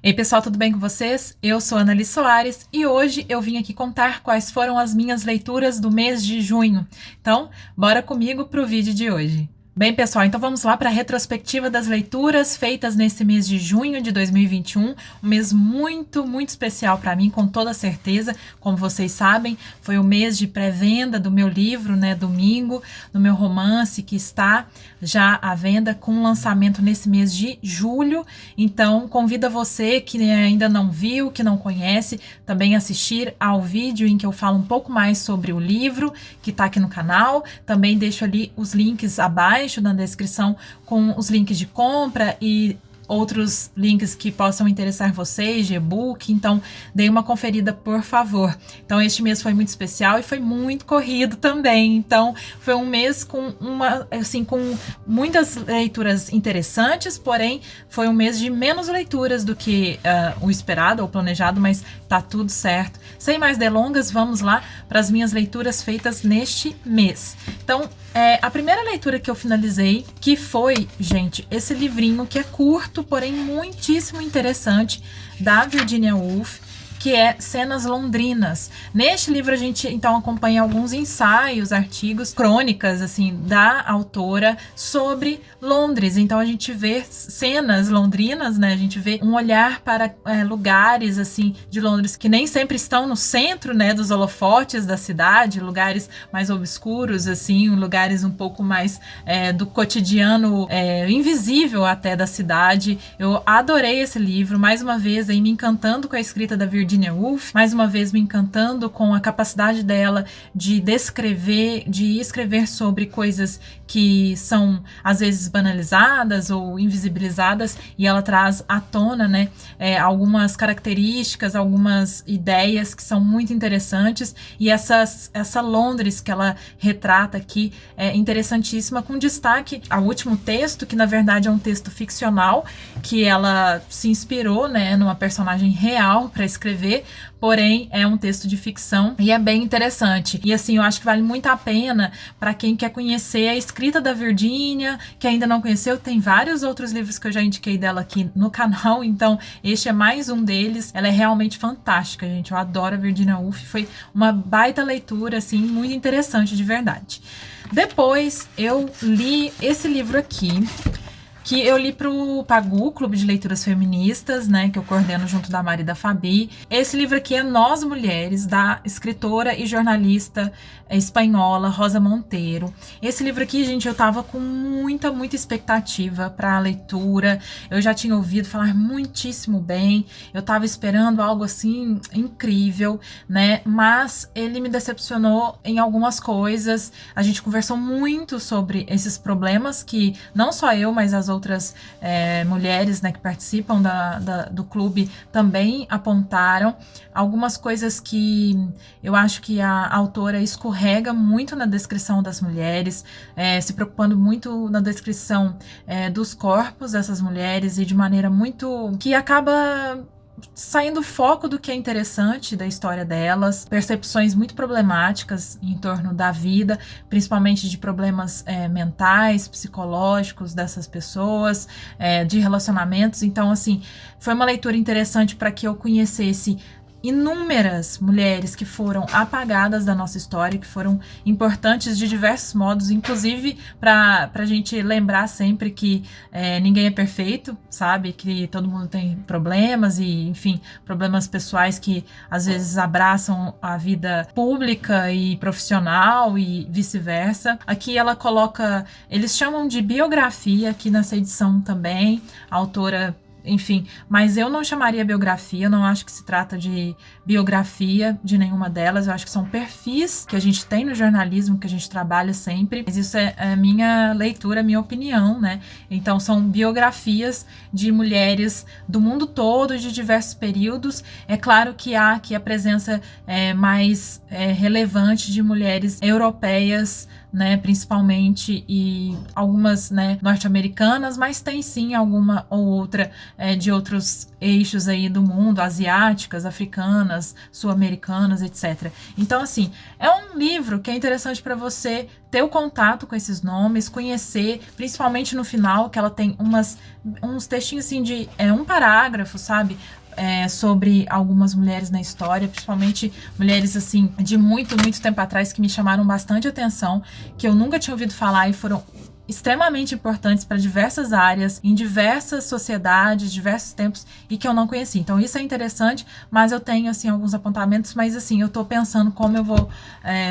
Ei pessoal, tudo bem com vocês? Eu sou a Annalise Soares e hoje eu vim aqui contar quais foram as minhas leituras do mês de junho. Então, bora comigo pro vídeo de hoje. Bem, pessoal, então vamos lá para a retrospectiva das leituras feitas nesse mês de junho de 2021, um mês muito especial para mim, com toda certeza. Como vocês sabem, foi o mês de pré-venda do meu livro, né, Domingo, do meu romance, que está já à venda com lançamento nesse mês de julho. Então, convido você que ainda não viu, que não conhece, também assistir ao vídeo em que eu falo um pouco mais sobre o livro, que está aqui no canal. Também deixo ali os links abaixo na descrição com os links de compra e outros links que possam interessar vocês, de e-book. Então, dê uma conferida, por favor. Então, este mês foi muito especial e foi muito corrido também. Então, foi um mês com com muitas leituras interessantes, porém, foi um mês de menos leituras do que o esperado ou planejado, mas tá tudo certo. Sem mais delongas, vamos lá para as minhas leituras feitas neste mês. Então, a primeira leitura que eu finalizei, que foi, gente, esse livrinho que é curto, porém muitíssimo interessante, da Virginia Woolf, que é Cenas Londrinas. Neste livro a gente então acompanha alguns ensaios, artigos, crônicas assim da autora sobre Londres. Então a gente vê cenas londrinas, né? A gente vê um olhar para lugares assim de Londres que nem sempre estão no centro, né, dos holofotes da cidade, lugares mais obscuros assim, lugares um pouco mais do cotidiano invisível até da cidade. Eu adorei esse livro, mais uma vez aí me encantando com a escrita da Virginia Woolf, mais uma vez me encantando com a capacidade dela de descrever, de escrever sobre coisas que são às vezes banalizadas ou invisibilizadas, e ela traz à tona, né, algumas características, algumas ideias que são muito interessantes, e essa Londres que ela retrata aqui é interessantíssima, com destaque ao último texto, que na verdade é um texto ficcional, que ela se inspirou, né, numa personagem real para escrever, porém é um texto de ficção e é bem interessante. E assim, eu acho que vale muito a pena para quem quer conhecer a escrita da Virginia, que ainda não conheceu. Tem vários outros livros que eu já indiquei dela aqui no canal, então este é mais um deles. Ela é realmente fantástica, gente. Eu adoro a Virginia Woolf, foi uma baita leitura, assim, muito interessante de verdade. Depois eu li esse livro aqui, que eu li pro Pagu, Clube de Leituras Feministas, né, que eu coordeno junto da Mari e da Fabi. Esse livro aqui é Nós Mulheres, da escritora e jornalista espanhola Rosa Monteiro. Esse livro aqui, gente, eu tava com muita expectativa para a leitura. Eu já tinha ouvido falar muitíssimo bem. Eu tava esperando algo assim incrível, né? Mas ele me decepcionou em algumas coisas. A gente conversou muito sobre esses problemas que não só eu, mas as outras mulheres, né, que participam do clube também apontaram. Algumas coisas que eu acho que a autora escorrega muito na descrição das mulheres, se preocupando muito na descrição dos corpos dessas mulheres, e de maneira muito que acaba saindo foco do que é interessante da história delas, percepções muito problemáticas em torno da vida, principalmente de problemas mentais, psicológicos dessas pessoas, de relacionamentos. Então, assim, foi uma leitura interessante para que eu conhecesse inúmeras mulheres que foram apagadas da nossa história, que foram importantes de diversos modos, inclusive para a gente lembrar sempre que ninguém é perfeito, sabe? Que todo mundo tem problemas e, enfim, problemas pessoais que às vezes abraçam a vida pública e profissional e vice-versa. Aqui ela coloca, eles chamam de biografia aqui nessa edição também, a autora, enfim, mas eu não chamaria biografia, eu não acho que se trata de biografia de nenhuma delas. Eu acho que são perfis que a gente tem no jornalismo, que a gente trabalha sempre, mas isso é a minha leitura, a minha opinião, né? Então são biografias de mulheres do mundo todo, de diversos períodos. É claro que há aqui a presença mais relevante de mulheres europeias, né, principalmente, e algumas, né, norte-americanas, mas tem sim alguma ou outra de outros eixos aí do mundo, asiáticas, africanas, sul-americanas, etc. Então, assim, é um livro que é interessante para você ter o contato com esses nomes, conhecer, principalmente no final, que ela tem umas uns textinhos assim de um parágrafo, sabe? Sobre algumas mulheres na história, principalmente mulheres assim de muito tempo atrás que me chamaram bastante atenção, que eu nunca tinha ouvido falar e foram extremamente importantes para diversas áreas, em diversas sociedades, diversos tempos, e que eu não conhecia. Então isso é interessante, mas eu tenho assim alguns apontamentos, mas assim, eu tô pensando como eu vou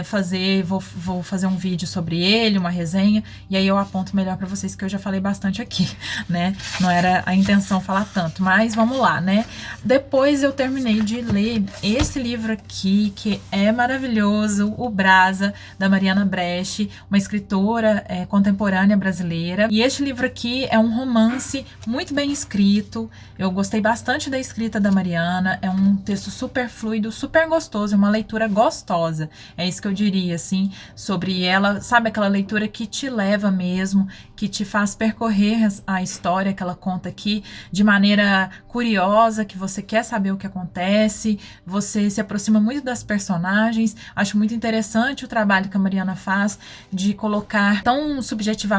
fazer, vou fazer um vídeo sobre ele, uma resenha, e aí eu aponto melhor para vocês, que eu já falei bastante aqui, né? Não era a intenção falar tanto, mas vamos lá, né? Depois eu terminei de ler esse livro aqui, que é maravilhoso, O Brasa, da Mariana Brecht, uma escritora contemporânea brasileira. E este livro aqui é um romance muito bem escrito. Eu gostei bastante da escrita da Mariana. É um texto super fluido, super gostoso, é uma leitura gostosa. É isso que eu diria, assim, sobre ela. Sabe aquela leitura que te leva mesmo, que te faz percorrer a história que ela conta aqui de maneira curiosa, que você quer saber o que acontece, você se aproxima muito das personagens. Acho muito interessante o trabalho que a Mariana faz de colocar tão subjetivamente,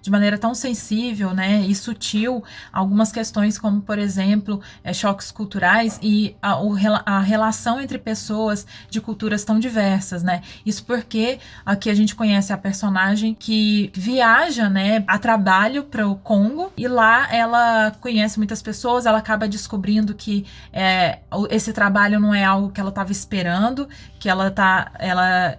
de maneira tão sensível, né, e sutil, algumas questões como, por exemplo, choques culturais e a relação entre pessoas de culturas tão diversas, né? Isso porque aqui a gente conhece a personagem que viaja, né, a trabalho para o Congo, e lá ela conhece muitas pessoas, ela acaba descobrindo que esse trabalho não é algo que ela estava esperando, que ela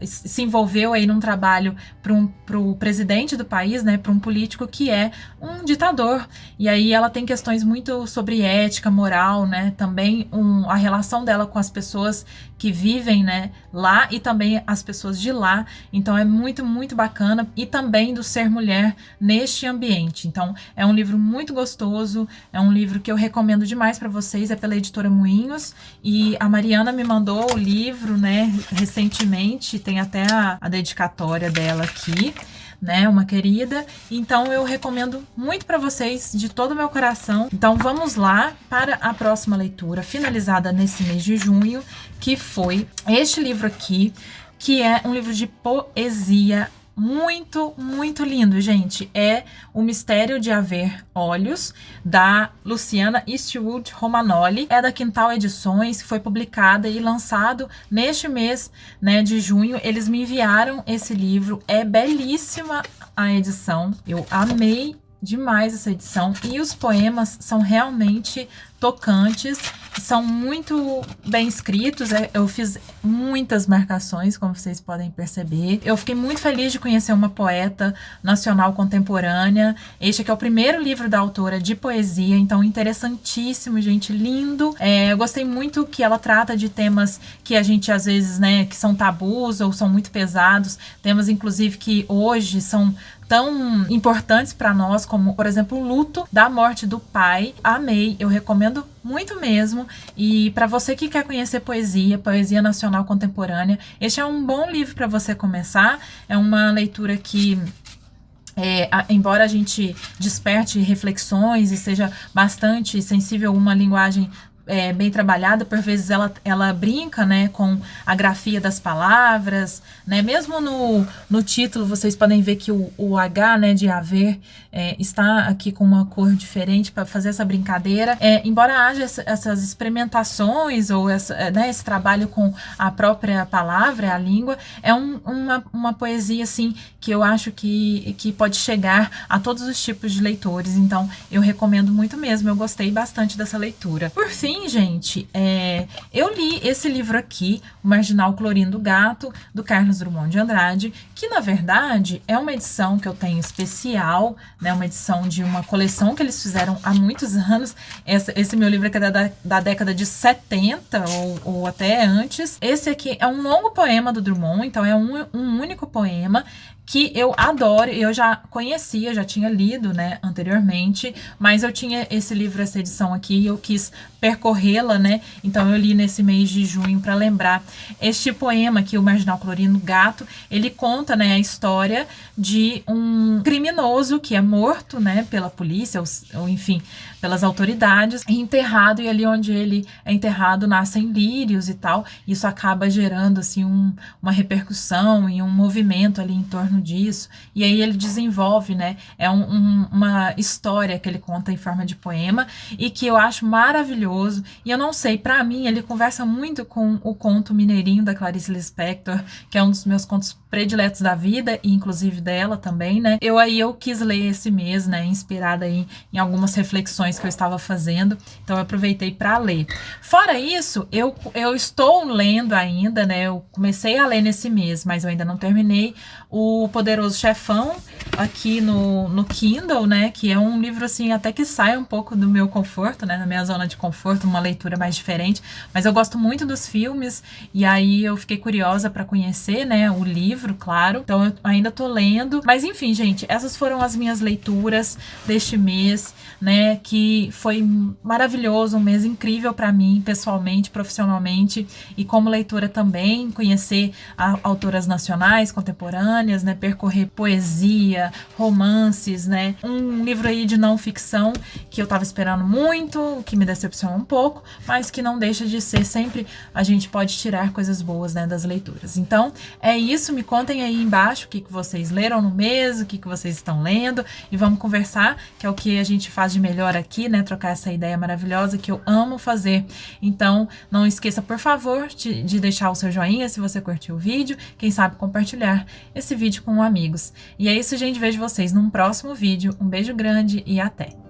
se envolveu aí num trabalho para o presidente do país, né, para um político que é um ditador. E aí ela tem questões muito sobre ética, moral, né, também a relação dela com as pessoas que vivem, né, lá, e também as pessoas de lá. Então é muito bacana, e também do ser mulher neste ambiente. Então é um livro muito gostoso, é um livro que eu recomendo demais para vocês, é pela editora Moinhos, e a Mariana me mandou o livro, né, recentemente, tem até a dedicatória dela aqui, né, uma querida. Então eu recomendo muito para vocês de todo o meu coração. Então vamos lá para a próxima leitura, finalizada nesse mês de junho, que foi este livro aqui, que é um livro de poesia muito lindo, gente. É O Mistério de Haver Olhos, da Luciana Eastwood Romagnoli. É da Quintal Edições, foi publicada e lançado neste mês, né, de junho. Eles me enviaram esse livro, é belíssima a edição. Eu amei demais essa edição, e os poemas são realmente tocantes, são muito bem escritos. Eu fiz muitas marcações, como vocês podem perceber. Eu fiquei muito feliz de conhecer uma poeta nacional contemporânea. Este aqui é o primeiro livro da autora de poesia, então interessantíssimo, gente, lindo. Eu gostei muito que ela trata de temas que a gente às vezes, né, que são tabus ou são muito pesados, temas inclusive que hoje são tão importantes para nós, como, por exemplo, o luto da morte do pai. Amei, eu recomendo muito mesmo. E para você que quer conhecer poesia nacional contemporânea, este é um bom livro para você começar. É uma leitura que embora a gente desperte reflexões e seja bastante sensível a uma linguagem bem trabalhada, por vezes ela brinca, né, com a grafia das palavras, né, mesmo no título vocês podem ver que o H, né, de haver, está aqui com uma cor diferente para fazer essa brincadeira. Embora haja essas experimentações ou esse trabalho com a própria palavra, a língua, é uma poesia, assim, que eu acho que pode chegar a todos os tipos de leitores. Então eu recomendo muito mesmo, eu gostei bastante dessa leitura. Por fim, gente, eu li esse livro aqui, O Marginal Clorindo do Gato, do Carlos Drummond de Andrade, que na verdade é uma edição que eu tenho especial, né, uma edição de uma coleção que eles fizeram há muitos anos. Esse meu livro aqui é da década de 70 ou até antes. Esse aqui é um longo poema do Drummond, então é um único poema que eu adoro. Eu já conhecia, já tinha lido, né, anteriormente, mas eu tinha esse livro, essa edição aqui, e eu quis percorrê-la, né, então eu li nesse mês de junho para lembrar. Este poema aqui, O Marginal Clorindo Gato, ele conta, né, a história de um criminoso que é morto, né, pela polícia, ou enfim, pelas autoridades, enterrado, e ali onde ele é enterrado nascem lírios e tal. Isso acaba gerando, assim, uma repercussão e um movimento ali em torno torno disso, e aí ele desenvolve, né? É uma história que ele conta em forma de poema e que eu acho maravilhoso. E eu não sei, pra mim ele conversa muito com o conto Mineirinho da Clarice Lispector, que é um dos meus contos prediletos da vida, e inclusive dela também, né? Eu quis ler esse mês, né? Inspirada aí em algumas reflexões que eu estava fazendo, então eu aproveitei para ler. Fora isso, eu estou lendo ainda, né? Eu comecei a ler nesse mês, mas eu ainda não terminei o Poderoso Chefão aqui no Kindle, né? Que é um livro assim até que sai um pouco do meu conforto, né? Da minha zona de conforto, uma leitura mais diferente. Mas eu gosto muito dos filmes e aí eu fiquei curiosa para conhecer, né? O livro, claro. Então eu ainda tô lendo. Mas enfim, gente, essas foram as minhas leituras deste mês, né? Que foi maravilhoso, um mês incrível para mim, pessoalmente, profissionalmente e como leitora também, conhecer autoras nacionais, contemporâneas, né? Percorrer poesia, romances, né? Um livro aí de não ficção que eu tava esperando muito, que me decepcionou um pouco, mas que não deixa de ser sempre, a gente pode tirar coisas boas, né, das leituras. Então, é isso, me contem aí embaixo o que vocês leram no mês, o que vocês estão lendo e vamos conversar, que é o que a gente faz de melhor aqui, né, trocar essa ideia maravilhosa que eu amo fazer. Então, não esqueça, por favor, de deixar o seu joinha se você curtiu o vídeo, quem sabe compartilhar esse vídeo com amigos. E é isso, gente, vejo vocês num próximo vídeo. Um beijo grande e até!